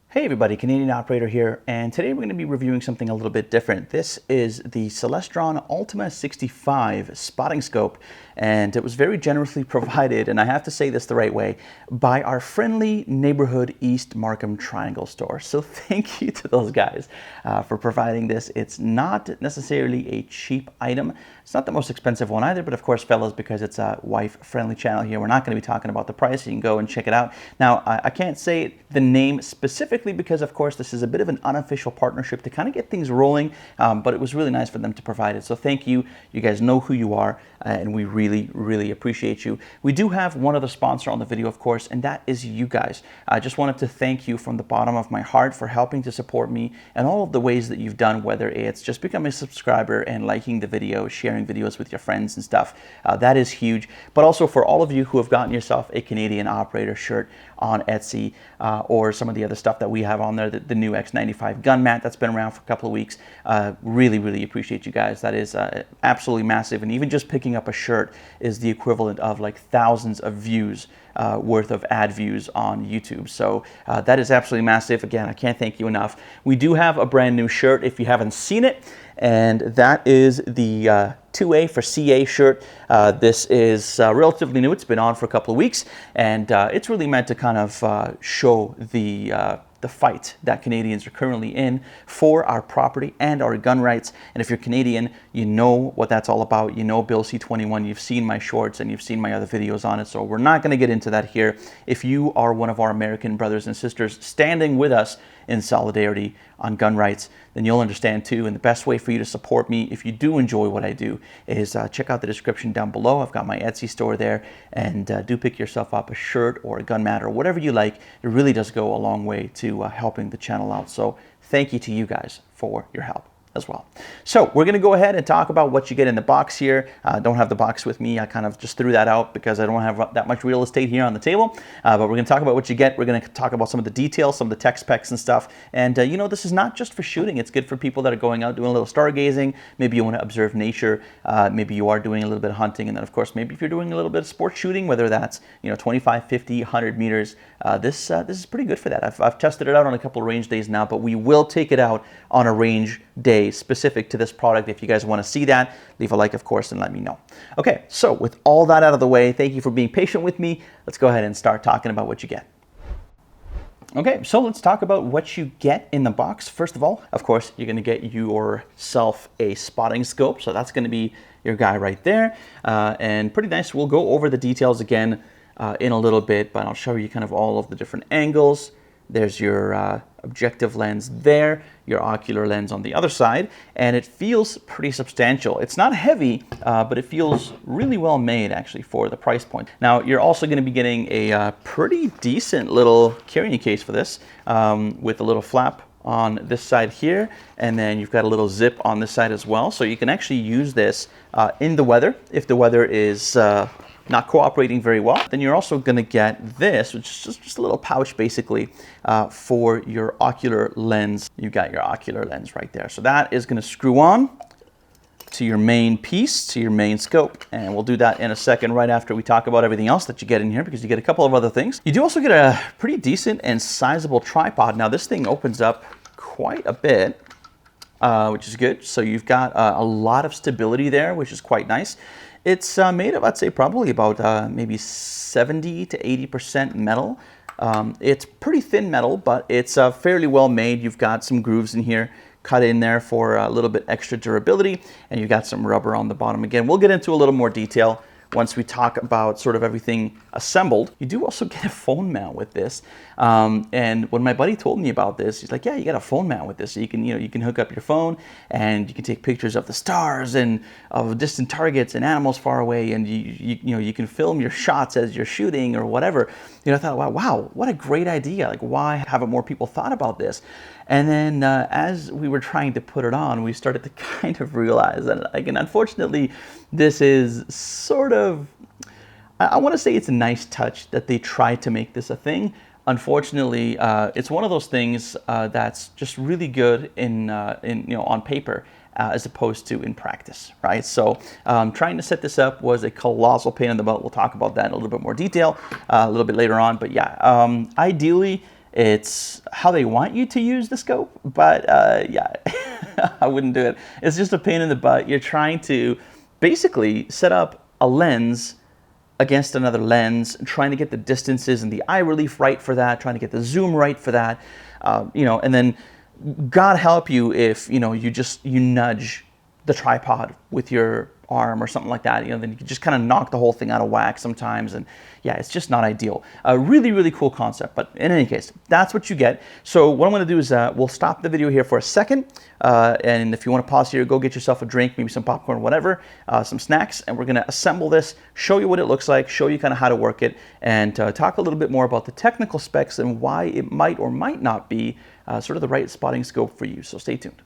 Hey everybody, Canadian Operator here, and today we're going to be reviewing something a little bit different. This is the Celestron Ultima 65 spotting scope, and it was very generously provided, and I have to say this the right way, by our friendly neighborhood East Markham Triangle store. So thank you to those guys for providing this. It's not necessarily a cheap item. It's not the most expensive one either, but of course, fellas, because it's a wife-friendly channel here, we're not going to be talking about the price. You can go and check it out. Now, I can't say the name specifically because, of course, this is a bit of an unofficial partnership to kind of get things rolling, but it was really nice for them to provide it. So thank you. You guys know who you are, and we really, really appreciate you. We do have one other sponsor on the video, of course, and that is you guys. I just wanted to thank you from the bottom of my heart for helping to support me and all of the ways that you've done, whether it's just becoming a subscriber and liking the video, sharing videos with your friends and stuff. That is huge. But also for all of you who have gotten yourself a Canadian Operator shirt on Etsy or some of the other stuff that we have on there, the new X95 gun mat that's been around for a couple of weeks. Really, really appreciate you guys. That is absolutely massive. And even just picking up a shirt is the equivalent of like thousands of views worth of ad views on YouTube. So that is absolutely massive. Again, I can't thank you enough. We do have a brand new shirt if you haven't seen it, and that is the 2A for CA shirt. This is relatively new. It's been on for a couple of weeks, and it's really meant to kind of show the fight that Canadians are currently in for our property and our gun rights. And if you're Canadian, you know what that's all about. You know Bill C-21. You've seen my shorts and you've seen my other videos on it. So we're not going to get into that here. If you are one of our American brothers and sisters standing with us in solidarity on gun rights, then you'll understand too. And the best way for you to support me, if you do enjoy what I do, is check out the description down below. I've got my Etsy store there, and do pick yourself up a shirt or a gun mat or whatever you like. It really does go a long way to helping the channel out. So thank you to you guys for your help as well. So we're going to go ahead and talk about what you get in the box here. Don't have the box with me. I kind of just threw that out because I don't have that much real estate here on the table. But we're going to talk about what you get. We're going to talk about some of the details, some of the tech specs and stuff. And you know, this is not just for shooting. It's good for people that are going out doing a little stargazing. Maybe you want to observe nature. Maybe you are doing a little bit of hunting. And then, of course, maybe if you're doing a little bit of sport shooting, whether that's 25, 50, 100 meters, this is pretty good for that. I've tested it out on a couple of range days now, but we will take it out on a range day specific to this product. If you guys want to see that, leave a like, of course, and let me know. Okay, so with all that out of the way, thank you for being patient with me. Let's go ahead and start talking about what you get. Okay, so let's talk about what you get in the box. First of all, of course, you're going to get yourself a spotting scope. So that's going to be your guy right there. And pretty nice. We'll go over the details again in a little bit, but I'll show you kind of all of the different angles. There's your objective lens there, your ocular lens on the other side, and it feels pretty substantial. It's not heavy, but it feels really well made actually for the price point. Now, you're also going to be getting a pretty decent little carrying case for this with a little flap on this side here, and then you've got a little zip on this side as well. So you can actually use this in the weather if the weather is not cooperating very well. Then you're also going to get this, which is just a little pouch basically for your ocular lens. You got your ocular lens right there. So that is going to screw on to your main piece, to your main scope. And we'll do that in a second right after we talk about everything else that you get in here, because you get a couple of other things. You do also get a pretty decent and sizable tripod. Now this thing opens up quite a bit, which is good. So you've got a lot of stability there, which is quite nice. It's made of, I'd say, probably about maybe 70 to 80% metal. It's pretty thin metal, but it's fairly well made. You've got some grooves in here cut in there for a little bit extra durability, and you've got some rubber on the bottom. Again, we'll get into a little more detail once we talk about sort of everything assembled. You do also get a phone mount with this. And when my buddy told me about this, he's like, yeah, you got a phone mount with this. So you can hook up your phone and you can take pictures of the stars and of distant targets and animals far away. And you can film your shots as you're shooting or whatever. I thought, wow, what a great idea. Like, why haven't more people thought about this? And then as we were trying to put it on, we started to kind of realize that, again, unfortunately, this is sort of, I want to say it's a nice touch that they tried to make this a thing. Unfortunately, it's one of those things that's just really good on paper as opposed to in practice, right? So trying to set this up was a colossal pain in the butt. We'll talk about that in a little bit more detail a little bit later on. But yeah, ideally, It's how they want you to use the scope, but yeah, I wouldn't do it. It's just a pain in the butt. You're trying to basically set up a lens against another lens, trying to get the distances and the eye relief right for that, trying to get the zoom right for that, you know, and then God help you if, you know, you nudge the tripod with your arm or something like that, you know, then you can just kind of knock the whole thing out of whack sometimes. And yeah, it's just not ideal. A really, really cool concept. But in any case, that's what you get. So what I'm going to do is we'll stop the video here for a second. And if you want to pause here, go get yourself a drink, maybe some popcorn, whatever, some snacks. And we're going to assemble this, show you what it looks like, show you kind of how to work it, and talk a little bit more about the technical specs and why it might or might not be sort of the right spotting scope for you. So stay tuned.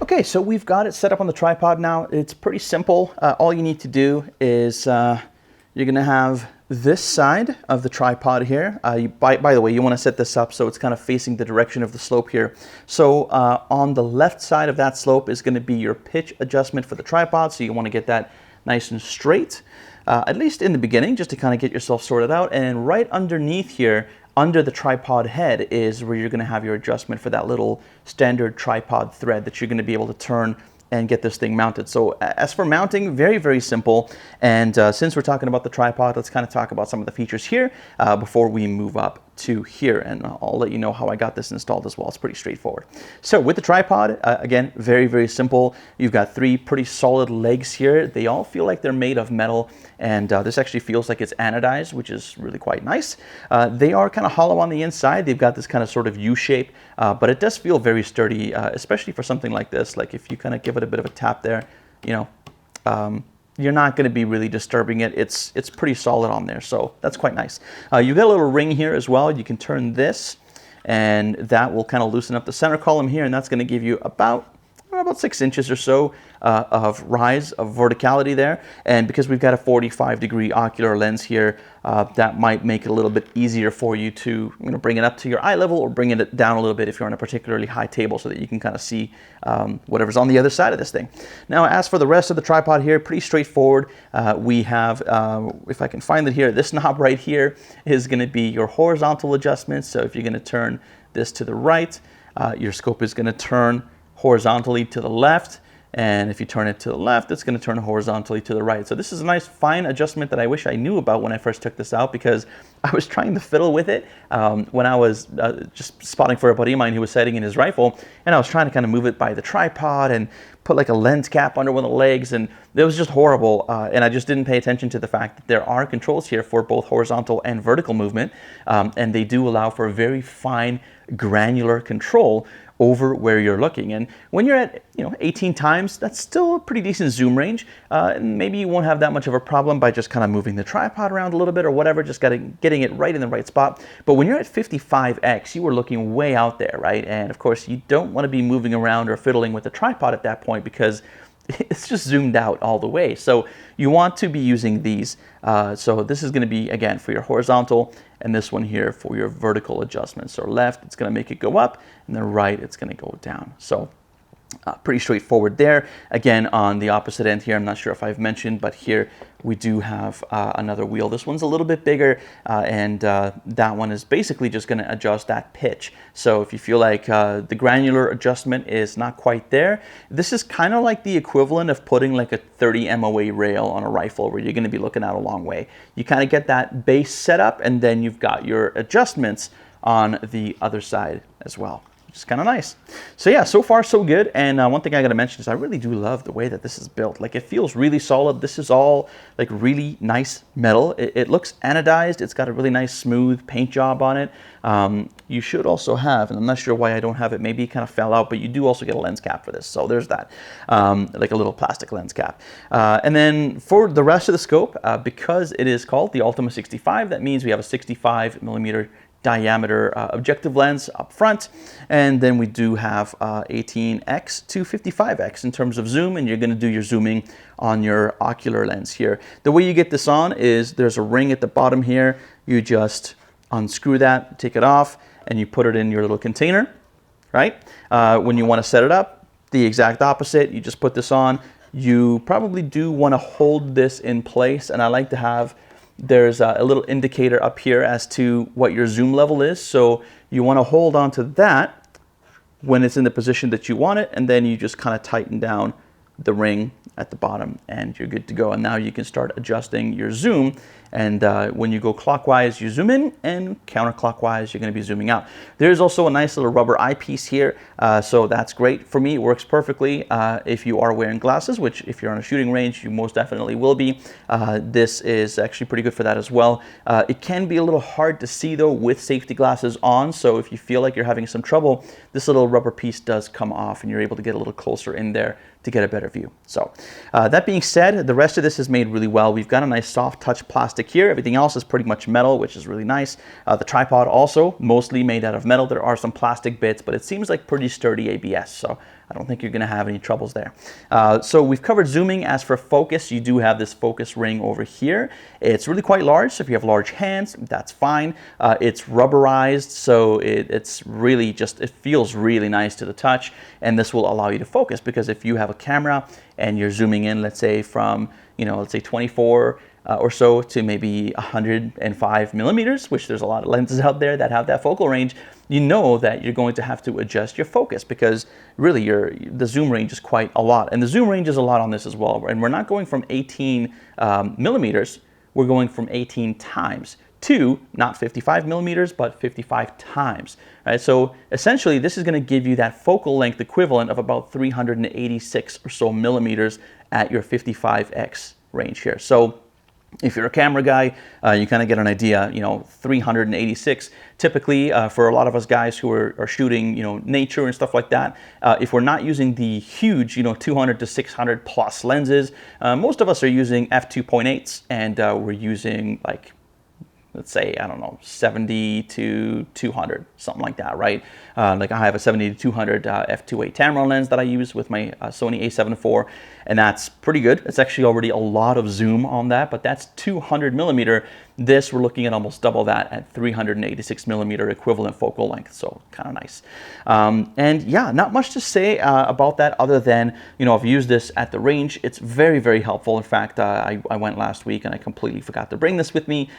Okay, so we've got it set up on the tripod now. It's pretty simple. All you need to do is you're going to have this side of the tripod here. By the way, you want to set this up so it's kind of facing the direction of the slope here. So on the left side of that slope is going to be your pitch adjustment for the tripod. So you want to get that nice and straight, at least in the beginning, just to kind of get yourself sorted out. And right underneath here, under the tripod head, is where you're going to have your adjustment for that little standard tripod thread that you're going to be able to turn and get this thing mounted. So as for mounting, very, very simple. And since we're talking about the tripod, let's kind of talk about some of the features here before we move up to here. And I'll let you know how I got this installed as well. It's pretty straightforward. So with the tripod, again, very, very simple. You've got three pretty solid legs here. They all feel like they're made of metal. And this actually feels like it's anodized, which is really quite nice. They are kind of hollow on the inside. They've got this kind of sort of U shape, but it does feel very sturdy, especially for something like this. Like if you kind of give it a bit of a tap there, you know, you're not going to be really disturbing it. It's pretty solid on there, so that's quite nice. You've got a little ring here as well. You can turn this, and that will kind of loosen up the center column here, and that's going to give you about 6 inches or so of rise of verticality there. And because we've got a 45-degree ocular lens here, that might make it a little bit easier for you to bring it up to your eye level or bring it down a little bit if you're on a particularly high table, so that you can kind of see whatever's on the other side of this thing. Now, as for the rest of the tripod here, pretty straightforward. We have, if I can find it here, this knob right here is going to be your horizontal adjustment. So if you're going to turn this to the right, your scope is going to turn horizontally to the left, and if you turn it to the left, it's going to turn horizontally to the right. So this is a nice fine adjustment that I wish I knew about when I first took this out, because I was trying to fiddle with it when I was just spotting for a buddy of mine who was setting in his rifle, and I was trying to kind of move it by the tripod and put like a lens cap under one of the legs, and it was just horrible. And I just didn't pay attention to the fact that there are controls here for both horizontal and vertical movement, and they do allow for a very fine granular control over where you're looking. And when you're at 18 times, that's still a pretty decent zoom range. And maybe you won't have that much of a problem by just kind of moving the tripod around a little bit or whatever, just getting it right in the right spot. But when you're at 55x, you are looking way out there, right? And of course, you don't want to be moving around or fiddling with the tripod at that point, because it's just zoomed out all the way. So you want to be using these. So this is going to be, again, for your horizontal, and this one here for your vertical adjustment. So left, it's going to make it go up, and then right, it's going to go down. So pretty straightforward there. Again, on the opposite end here, I'm not sure if I've mentioned, but here we do have another wheel. This one's a little bit bigger, and that one is basically just going to adjust that pitch. So if you feel like the granular adjustment is not quite there, this is kind of like the equivalent of putting like a 30 MOA rail on a rifle, where you're going to be looking out a long way. You kind of get that base set up, and then you've got your adjustments on the other side as well, which is kind of nice. So yeah, so far so good. And one thing I got to mention is I really do love the way that this is built. Like, it feels really solid. This is all like really nice metal. It looks anodized. It's got a really nice smooth paint job on it. You should also have, and I'm not sure why I don't have it, maybe it kind of fell out, but you do also get a lens cap for this. So there's that, like a little plastic lens cap. And then for the rest of the scope, because it is called the Ultima 65, that means we have a 65mm diameter objective lens up front, and then we do have 18x to 55x in terms of zoom, and you're going to do your zooming on your ocular lens here. The way you get this on is there's a ring at the bottom here. You just unscrew that, take it off, and you put it in your little container, right? When you want to set it up, the exact opposite. You just put this on. You probably do want to hold this in place, and I like to have there's a little indicator up here as to what your zoom level is. So you want to hold on to that when it's in the position that you want it, and then you just kind of tighten down the ring at the bottom and you're good to go. And now you can start adjusting your zoom, and when you go clockwise you zoom in, and counterclockwise you're going to be zooming out. There's also a nice little rubber eyepiece here, so that's great. For me, it works perfectly if you are wearing glasses, which if you're on a shooting range you most definitely will be. This is actually pretty good for that as well. It can be a little hard to see though with safety glasses on, so if you feel like you're having some trouble, this little rubber piece does come off and you're able to get a little closer in there to get a better view. So that being said, the rest of this is made really well. We've got a nice soft touch plastic here. Everything else is pretty much metal, which is really nice. The tripod also mostly made out of metal. There are some plastic bits, but it seems like pretty sturdy ABS, so I don't think you're going to have any troubles there. So we've covered zooming. As for focus, you do have this focus ring over here. It's really quite large, so if you have large hands, that's fine. It's rubberized, so it's really just, it feels really nice to the touch, and this will allow you to focus, because if you have a camera and you're zooming in, let's say from, let's say 24 or so to maybe 105 millimeters, which there's a lot of lenses out there that have that focal range, you know that you're going to have to adjust your focus, because really the zoom range is quite a lot. And the zoom range is a lot on this as well. And we're not going from 18 millimeters, we're going from 18 times to not 55 millimeters, but 55 times. Right? So essentially, this is going to give you that focal length equivalent of about 386 or so millimeters at your 55x range here. So if you're a camera guy, you kind of get an idea, 386. Typically, for a lot of us guys who are shooting, nature and stuff like that, if we're not using the huge, 200 to 600 plus lenses, most of us are using f2.8s, and we're using like, let's say, I don't know, 70 to 200, something like that, right? Like I have a 70 to 200 f2.8 Tamron lens that I use with my Sony a7 IV, and that's pretty good. It's actually already a lot of zoom on that, but that's 200 millimeter. This, we're looking at almost double that at 386 millimeter equivalent focal length, so kind of nice. And yeah, not much to say about that other than, I've used this at the range. It's very, very helpful. In fact, I went last week and I completely forgot to bring this with me.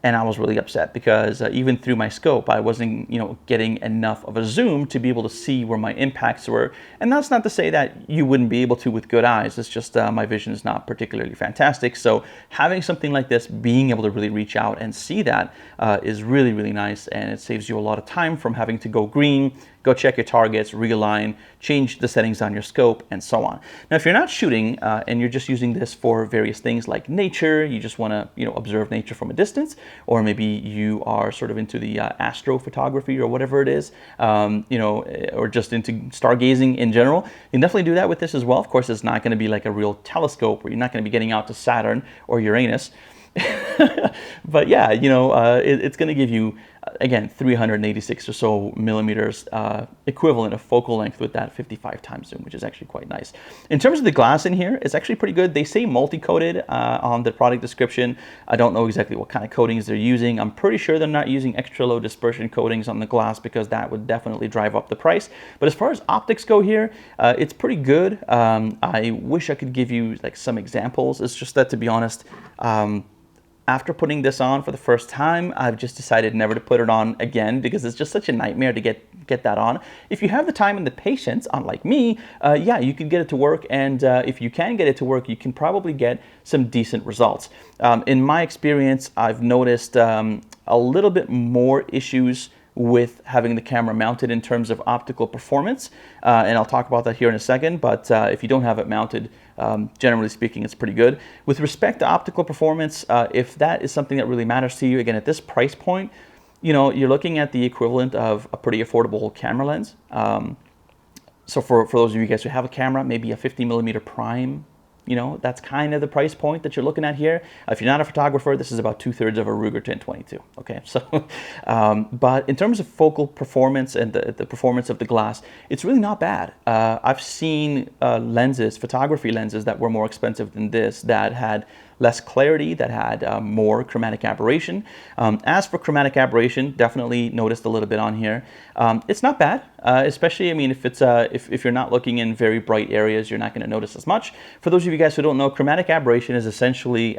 And I was really upset because even through my scope, I wasn't, getting enough of a zoom to be able to see where my impacts were. And that's not to say that you wouldn't be able to with good eyes. It's just my vision is not particularly fantastic. So having something like this, being able to really reach out and see that is really, really nice. And it saves you a lot of time from having to go green, go check your targets, realign, change the settings on your scope, and so on. Now, if you're not shooting and you're just using this for various things like nature, you just want to observe nature from a distance, or maybe you are sort of into the astrophotography or whatever it is, or just into stargazing in general, you can definitely do that with this as well. Of course, it's not going to be like a real telescope where you're not going to be getting out to Saturn or Uranus. But yeah, it's going to give you, again, 386 or so millimeters equivalent of focal length with that 55 times zoom, which is actually quite nice. In terms of the glass in here, it's actually pretty good. They say multi-coated on the product description. I don't know exactly what kind of coatings they're using. I'm pretty sure they're not using extra low dispersion coatings on the glass, because that would definitely drive up the price. But as far as optics go here, it's pretty good. I wish I could give you like some examples. It's just that, to be honest, after putting this on for the first time, I've just decided never to put it on again, because it's just such a nightmare to get that on. If you have the time and the patience, unlike me, yeah, you can get it to work, and if you can get it to work, you can probably get some decent results. In my experience, I've noticed a little bit more issues with having the camera mounted in terms of optical performance, and I'll talk about that here in a second. But if you don't have it mounted, generally speaking, it's pretty good. With respect to optical performance, if that is something that really matters to you, again, at this price point, you're looking at the equivalent of a pretty affordable camera lens. So for those of you guys who have a camera, maybe a 50 millimeter prime, that's kind of the price point that you're looking at here. If you're not a photographer, this is about 2/3 of a Ruger 1022. Okay, so but in terms of focal performance and the performance of the glass, it's really not bad. I've seen lenses, photography lenses, that were more expensive than this, that had less clarity, that had more chromatic aberration. As for chromatic aberration, definitely noticed a little bit on here. It's not bad. especially, I mean, if it's if you're not looking in very bright areas, you're not going to notice as much. For those of you guys who don't know, chromatic aberration is essentially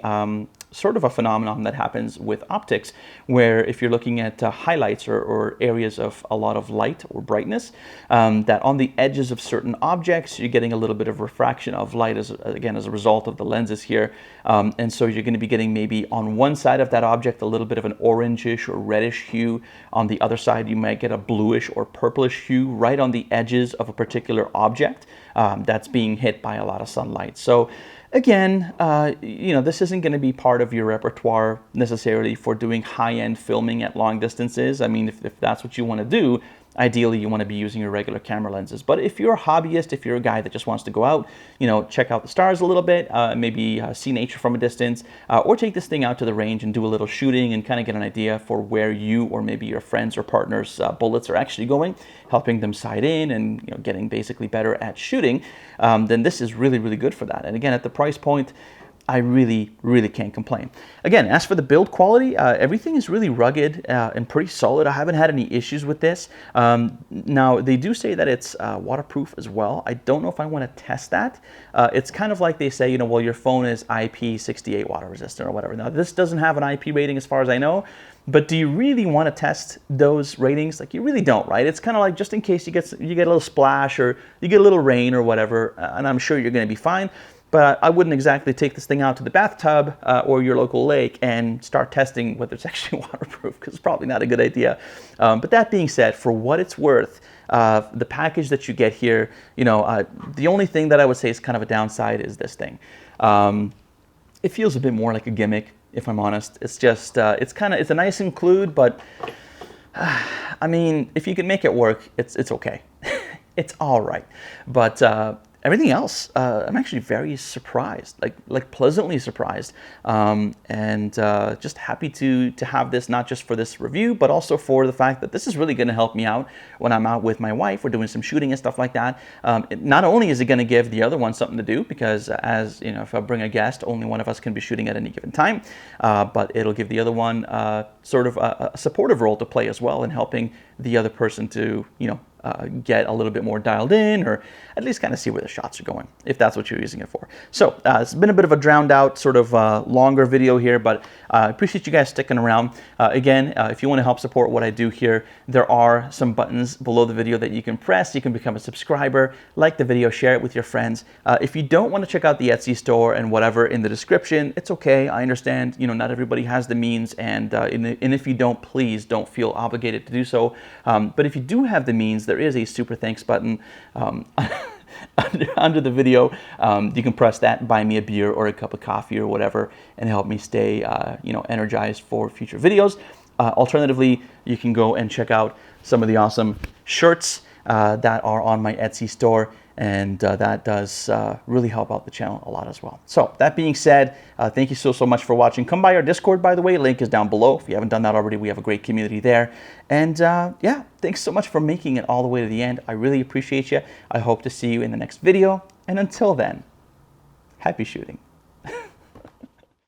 sort of a phenomenon that happens with optics, where if you're looking at highlights or areas of a lot of light or brightness, that on the edges of certain objects, you're getting a little bit of refraction of light, as a result of the lenses here. And so you're going to be getting maybe on one side of that object a little bit of an orangish or reddish hue. On the other side, you might get a bluish or purplish hue right on the edges of a particular object that's being hit by a lot of sunlight. So again, you know, this isn't going to be part of your repertoire necessarily for doing high-end filming at long distances. I mean, if that's what you want to do, ideally you want to be using your regular camera lenses. But if you're a hobbyist, if you're a guy that just wants to go out, you know, check out the stars a little bit, maybe see nature from a distance, or take this thing out to the range and do a little shooting and kind of get an idea for where you or maybe your friends or partners' bullets are actually going, helping them sight in and, you know, getting basically better at shooting, then this is really, really good for that. And again, at the price point, I really, really can't complain. Again, as for the build quality, everything is really rugged and pretty solid. I haven't had any issues with this. Now, they do say that it's waterproof as well. I don't know if I want to test that. It's kind of like they say, you know, well, your phone is IP68 water resistant or whatever. Now, this doesn't have an IP rating as far as I know, but do you really want to test those ratings? Like, you really don't, right? It's kind of like just in case you get a little splash or you get a little rain or whatever, and I'm sure you're going to be fine. But I wouldn't exactly take this thing out to the bathtub or your local lake and start testing whether it's actually waterproof, because it's probably not a good idea. But that being said, for what it's worth, the package that you get here, you know, the only thing that I would say is kind of a downside is this thing. It feels a bit more like a gimmick, if I'm honest. It's just, it's a nice include, but I mean, if you can make it work, it's okay. It's all right. But everything else, I'm actually very surprised, like pleasantly surprised, and just happy to have this, not just for this review, but also for the fact that this is really going to help me out when I'm out with my wife. We're doing some shooting and stuff like that. Not only is it going to give the other one something to do, because as you know, if I bring a guest, only one of us can be shooting at any given time, but it'll give the other one sort of a supportive role to play as well in helping the other person to, you know, get a little bit more dialed in, or at least kind of see where the shots are going, if that's what you're using it for. So it's been a bit of a drowned out sort of longer video here, but I appreciate you guys sticking around. Again, if you want to help support what I do here, there are some buttons below the video that you can press. You can become a subscriber, like the video, share it with your friends. If you don't want to check out the Etsy store and whatever in the description, it's okay. I understand, you know, not everybody has the means, and if you don't, please don't feel obligated to do so. But if you do have the means, there is a super thanks button under the video. You can press that and buy me a beer or a cup of coffee or whatever and help me stay you know, energized for future videos. Alternatively, you can go and check out some of the awesome shirts that are on my Etsy store, and that does really help out the channel a lot as well. So that being said, thank you so much for watching. Come by our Discord, by the way. Link is down below. If you haven't done that already, we have a great community there. And yeah, thanks so much for making it all the way to the end. I really appreciate you. I hope to see you in the next video. And until then, happy shooting.